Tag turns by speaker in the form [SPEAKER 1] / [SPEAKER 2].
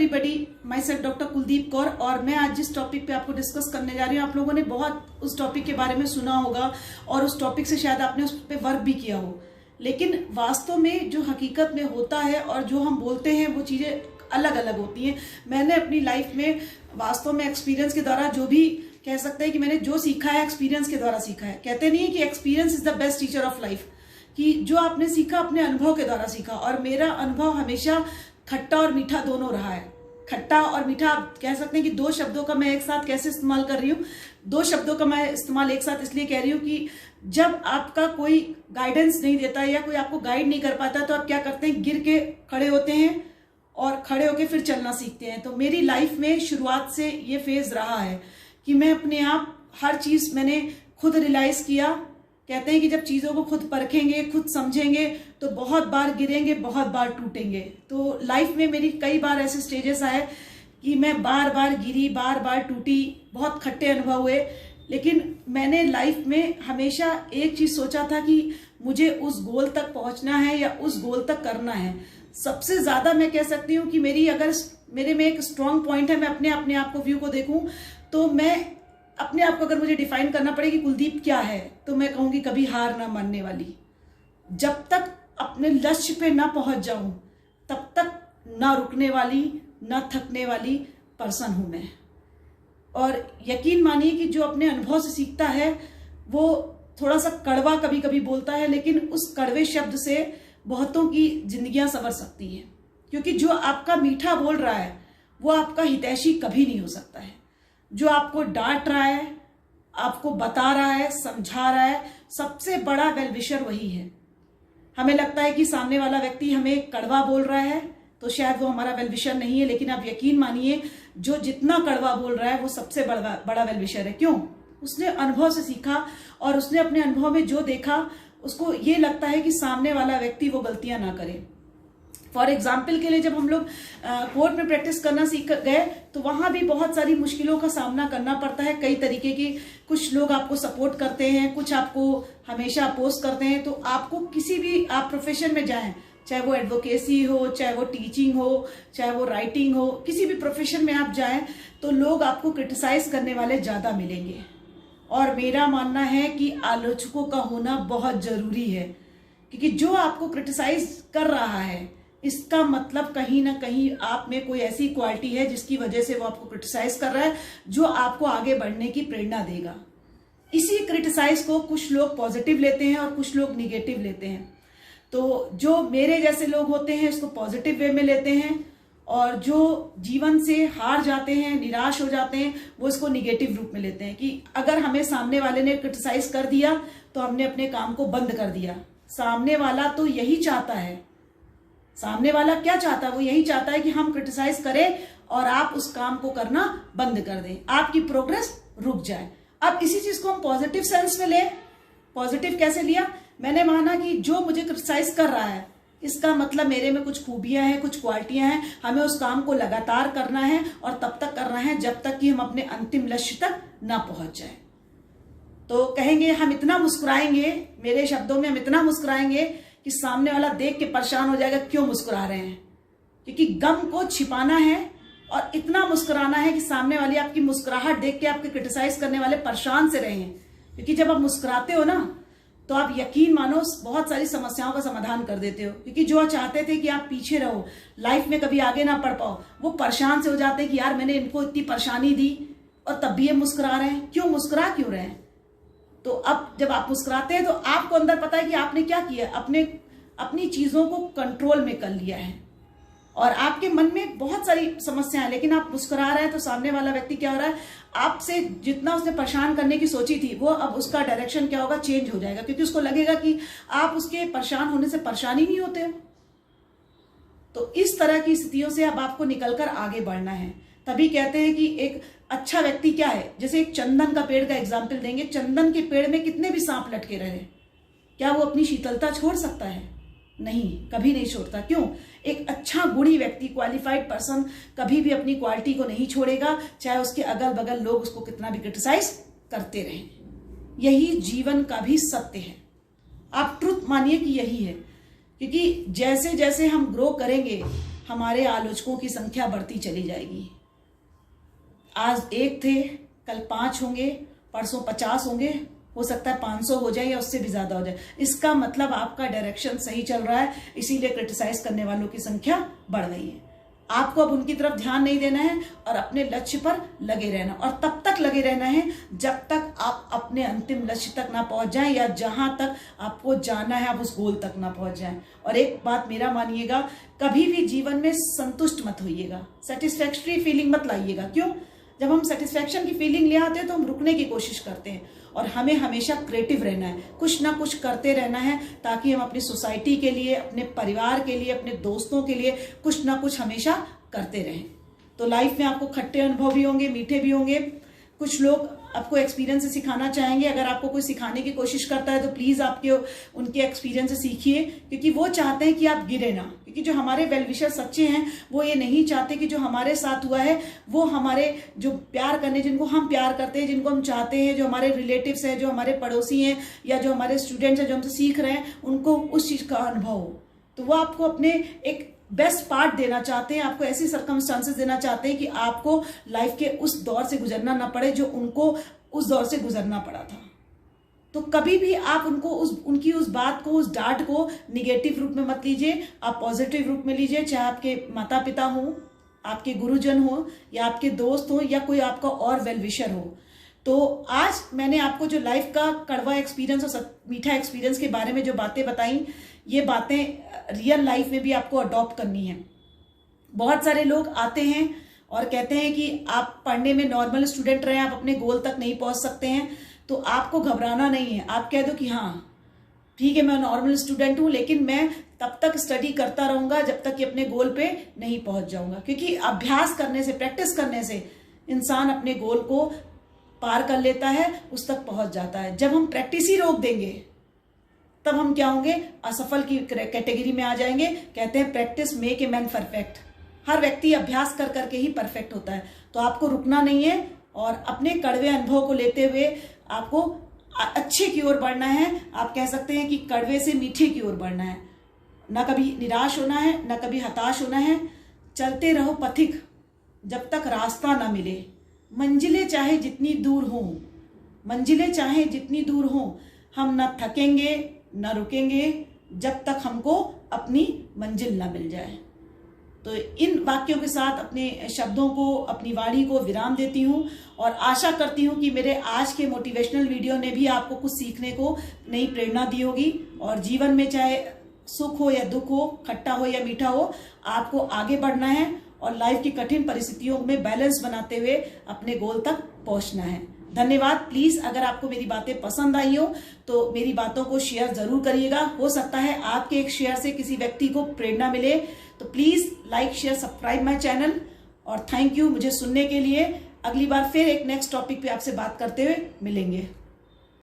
[SPEAKER 1] Everybody, my self doctor Kuldeep Kaur. और मैं आज जिस टॉपिक पे आपको डिस्कस करने जा रही हूँ, आप लोगों ने बहुत उस टॉपिक के बारे में सुना होगा और उस टॉपिक से शायद आपने उस पर वर्क भी किया हो, लेकिन वास्तव में जो हकीकत में होता है और जो हम बोलते हैं वो चीज़ें अलग अलग होती हैं। मैंने अपनी लाइफ में वास्तव में एक्सपीरियंस के द्वारा जो भी कह सकते हैं कि मैंने जो सीखा है एक्सपीरियंस के द्वारा सीखा है। कहते नहीं है कि experience is the best teacher of life, कि जो आपने सीखा अपने अनुभव के द्वारा सीखा। और मेरा अनुभव हमेशा खट्टा और मीठा दोनों रहा है। खट्टा और मीठा आप कह सकते हैं कि दो शब्दों का मैं एक साथ कैसे इस्तेमाल कर रही हूँ। दो शब्दों का मैं इस्तेमाल एक साथ इसलिए कह रही हूँ कि जब आपका कोई गाइडेंस नहीं देता या कोई आपको गाइड नहीं कर पाता तो आप क्या करते हैं, गिर के खड़े होते हैं और खड़े होके फिर चलना सीखते हैं। तो मेरी लाइफ में शुरुआत से ये फेज रहा है कि मैं अपने आप हर चीज मैंने खुद रियलाइज किया। कहते हैं कि जब चीज़ों को खुद परखेंगे, खुद समझेंगे तो बहुत बार गिरेंगे, बहुत बार टूटेंगे। तो लाइफ में मेरी कई बार ऐसे स्टेजेस आए कि मैं बार बार गिरी, बार बार टूटी, बहुत खट्टे अनुभव हुए। लेकिन मैंने लाइफ में हमेशा एक चीज़ सोचा था कि मुझे उस गोल तक पहुंचना है या उस गोल तक करना है। सबसे ज़्यादा मैं कह सकती हूँ कि मेरे में एक स्ट्रॉन्ग पॉइंट है, मैं अपने आप को व्यू को देखूँ तो मैं अपने आप को अगर मुझे डिफाइन करना पड़े कि कुलदीप क्या है, तो मैं कहूँगी कभी हार ना मानने वाली। जब तक अपने लक्ष्य पे ना पहुँच जाऊँ तब तक ना रुकने वाली, ना थकने वाली पर्सन हूँ मैं। और यकीन मानिए कि जो अपने अनुभव से सीखता है वो थोड़ा सा कड़वा कभी कभी बोलता है, लेकिन उस कड़वे शब्द से बहुतों की जिंदगियां संवर सकती हैं। क्योंकि जो आपका मीठा बोल रहा है वो आपका हितैषी कभी नहीं हो सकता है। जो आपको डांट रहा है, आपको बता रहा है, समझा रहा है, सबसे बड़ा वेल विशर वही है। हमें लगता है कि सामने वाला व्यक्ति हमें कड़वा बोल रहा है तो शायद वो हमारा वेल विशर नहीं है, लेकिन आप यकीन मानिए जो जितना कड़वा बोल रहा है वो सबसे बड़ा वेल विशर है। क्यों? उसने अनुभव से सीखा और उसने अपने अनुभव में जो देखा उसको ये लगता है कि सामने वाला व्यक्ति वो गलतियां ना करे। फॉर एग्जाम्पल के लिए जब हम लोग कोर्ट में प्रैक्टिस करना सीख गए तो वहां भी बहुत सारी मुश्किलों का सामना करना पड़ता है। कई तरीके की, कुछ लोग आपको सपोर्ट करते हैं, कुछ आपको हमेशा अपोज करते हैं। तो आपको किसी भी आप प्रोफेशन में जाएं, चाहे वो एडवोकेसी हो, चाहे वो टीचिंग हो, चाहे वो राइटिंग हो, किसी भी प्रोफेशन में आप जाएं तो लोग आपको क्रिटिसाइज करने वाले ज्यादा मिलेंगे। और मेरा मानना है कि आलोचकों का होना बहुत जरूरी है, क्योंकि जो आपको क्रिटिसाइज कर रहा है इसका मतलब कहीं ना कहीं आप में कोई ऐसी क्वालिटी है जिसकी वजह से वो आपको क्रिटिसाइज कर रहा है, जो आपको आगे बढ़ने की प्रेरणा देगा। इसी क्रिटिसाइज को कुछ लोग पॉजिटिव लेते हैं और कुछ लोग निगेटिव लेते हैं। तो जो मेरे जैसे लोग होते हैं इसको पॉजिटिव वे में लेते हैं, और जो जीवन से हार जाते हैं, निराश हो जाते हैं, वो इसको निगेटिव रूप में लेते हैं कि अगर हमें सामने वाले ने क्रिटिसाइज कर दिया तो हमने अपने काम को बंद कर दिया। सामने वाला तो यही चाहता है। सामने वाला क्या चाहता है? वो यही चाहता है कि हम क्रिटिसाइज करें और आप उस काम को करना बंद कर दें, आपकी प्रोग्रेस रुक जाए। अब इसी चीज को हम पॉजिटिव सेंस में लें। पॉजिटिव कैसे लिया? मैंने माना कि जो मुझे क्रिटिसाइज कर रहा है इसका मतलब मेरे में कुछ खूबियां हैं, कुछ क्वालिटियां हैं, हमें उस काम को लगातार करना है और तब तक करना है जब तक कि हम अपने अंतिम लक्ष्य तक ना पहुंच जाए। तो कहेंगे हम इतना मुस्कुराएंगे, मेरे शब्दों में हम इतना मुस्कुराएंगे कि सामने वाला देख के परेशान हो जाएगा, क्यों मुस्कुरा रहे हैं? क्योंकि गम को छिपाना है और इतना मुस्कुराना है कि सामने वाली आपकी मुस्कुराहट देख के आपके क्रिटिसाइज करने वाले परेशान से रहें। क्योंकि जब आप मुस्कुराते हो ना तो आप यकीन मानो बहुत सारी समस्याओं का समाधान कर देते हो। क्योंकि जो चाहते थे कि आप पीछे रहो, लाइफ में कभी आगे ना बढ़ पाओ, वो परेशान से हो जाते हैं कि यार मैंने इनको इतनी परेशानी दी और तब भी ये मुस्कुरा रहे हैं, क्यों मुस्कुरा क्यों रहे हैं? तो अब जब आप मुस्कुराते हैं तो आपको अंदर पता है कि आपने क्या किया, अपनी चीजों को कंट्रोल में कर लिया है। और आपके मन में बहुत सारी समस्याएं हैं, लेकिन आप मुस्कुरा रहे हैं तो सामने वाला व्यक्ति क्या हो रहा है, आपसे जितना उसने परेशान करने की सोची थी वो अब उसका डायरेक्शन क्या होगा, चेंज हो जाएगा। क्योंकि उसको लगेगा कि आप उसके परेशान होने से परेशान ही नहीं होते हो। तो इस तरह की स्थितियों से अब आपको निकलकर आगे बढ़ना है। तभी कहते हैं कि एक अच्छा व्यक्ति क्या है, जैसे एक चंदन का पेड़ का एग्जाम्पल देंगे। चंदन के पेड़ में कितने भी सांप लटके रहे, क्या वो अपनी शीतलता छोड़ सकता है? नहीं, कभी नहीं छोड़ता। क्यों? एक अच्छा गुणी व्यक्ति, क्वालिफाइड पर्सन कभी भी अपनी क्वालिटी को नहीं छोड़ेगा, चाहे उसके अगल बगल लोग उसको कितना भी क्रिटिसाइज करते रहें। यही जीवन का भी सत्य है। आप ट्रुथ मानिए कि यही है। क्योंकि जैसे जैसे हम ग्रो करेंगे हमारे आलोचकों की संख्या बढ़ती चली जाएगी। आज 1 थे, कल 5 होंगे, परसों 50 होंगे, हो सकता है 500 हो जाए या उससे भी ज्यादा हो जाए। इसका मतलब आपका डायरेक्शन सही चल रहा है, इसीलिए क्रिटिसाइज करने वालों की संख्या बढ़ गई है। आपको अब उनकी तरफ ध्यान नहीं देना है और अपने लक्ष्य पर लगे रहना, और तब तक लगे रहना है जब तक आप अपने अंतिम लक्ष्य तक ना पहुंच जाएं, या जहां तक आपको जाना है आप उस गोल तक ना पहुंच जाएं। और एक बात मेरा मानिएगा, कभी भी जीवन में संतुष्ट मत होइएगा, सेटिस्फैक्टरी फीलिंग मत लाइएगा। क्यों? जब हम सेटिस्फैक्शन की फीलिंग ले आते हैं तो हम रुकने की कोशिश करते हैं, और हमें हमेशा क्रिएटिव रहना है, कुछ ना कुछ करते रहना है, ताकि हम अपनी सोसाइटी के लिए, अपने परिवार के लिए, अपने दोस्तों के लिए कुछ ना कुछ हमेशा करते रहें। तो लाइफ में आपको खट्टे अनुभव भी होंगे, मीठे भी होंगे। कुछ लोग आपको एक्सपीरियंस से सिखाना चाहेंगे। अगर आपको कोई सिखाने की कोशिश करता है तो प्लीज आपके उनके एक्सपीरियंस से सीखिए, क्योंकि वो चाहते हैं कि आप गिरे ना। क्योंकि जो हमारे वेल विशर सच्चे हैं वो ये नहीं चाहते कि जो हमारे साथ हुआ है वो हमारे जो प्यार करने, जिनको हम प्यार करते हैं, जिनको हम चाहते हैं, जो हमारे रिलेटिव्स हैं, जो हमारे पड़ोसी हैं, या जो हमारे स्टूडेंट्स हैं जो हमसे सीख रहे हैं, उनको उस चीज का अनुभव हो। तो वो आपको अपने एक बेस्ट पार्ट देना चाहते हैं, आपको ऐसी सर्कमस्टांसेस देना चाहते हैं कि आपको लाइफ के उस दौर से गुजरना ना पड़े जो उनको उस दौर से गुजरना पड़ा था। तो कभी भी आप उनकी उस बात को, उस डांट को निगेटिव रूप में मत लीजिए, आप पॉजिटिव रूप में लीजिए। चाहे आपके माता पिता हो, आपके गुरुजन हो, या आपके दोस्त हो, या कोई आपका और वेल विशर हो। तो आज मैंने आपको जो लाइफ का कड़वा एक्सपीरियंस और मीठा एक्सपीरियंस के बारे में जो बातें बताई, ये बातें रियल लाइफ में भी आपको अडॉप्ट करनी है। बहुत सारे लोग आते हैं और कहते हैं कि आप पढ़ने में नॉर्मल स्टूडेंट रहे, आप अपने गोल तक नहीं पहुंच सकते हैं, तो आपको घबराना नहीं है। आप कह दो कि हाँ ठीक है, मैं नॉर्मल स्टूडेंट हूं, लेकिन मैं तब तक स्टडी करता रहूंगा जब तक कि अपने गोल पे नहीं पहुंच जाऊंगा। क्योंकि अभ्यास करने से, प्रैक्टिस करने से इंसान अपने गोल को पार कर लेता है, उस तक पहुंच जाता है। जब हम प्रैक्टिस ही रोक देंगे तब हम क्या होंगे? असफल की कैटेगरी में आ जाएंगे। कहते हैं practice make a man perfect. हर व्यक्ति अभ्यास कर करके ही परफेक्ट होता है। तो आपको रुकना नहीं है और अपने कड़वे अनुभव को लेते हुए आपको अच्छे की ओर बढ़ना है। आप कह सकते हैं कि कड़वे से मीठे की ओर बढ़ना है। ना कभी निराश होना है, ना कभी हताश होना है। चलते रहो पथिक जब तक रास्ता ना मिले। मंजिलें चाहे जितनी दूर हों, मंजिलें चाहे जितनी दूर हों, हम ना थकेंगे ना रुकेंगे जब तक हमको अपनी मंजिल ना मिल जाए। तो इन वाक्यों के साथ अपने शब्दों को, अपनी वाणी को विराम देती हूँ और आशा करती हूँ कि मेरे आज के मोटिवेशनल वीडियो ने भी आपको कुछ सीखने को नई प्रेरणा दी होगी। और जीवन में चाहे सुख हो या दुख हो, खट्टा हो या मीठा हो, आपको आगे बढ़ना है और लाइफ की कठिन परिस्थितियों में बैलेंस बनाते हुए अपने गोल तक पहुंचना है। धन्यवाद। प्लीज अगर आपको मेरी बातें पसंद आई हो तो मेरी बातों को शेयर जरूर करिएगा। हो सकता है आपके एक शेयर से किसी व्यक्ति को प्रेरणा मिले। तो please like, share, subscribe my channel. और थैंक यू मुझे सुनने के लिए। अगली बार फिर एक नेक्स्ट टॉपिक पे आपसे बात करते हुए मिलेंगे।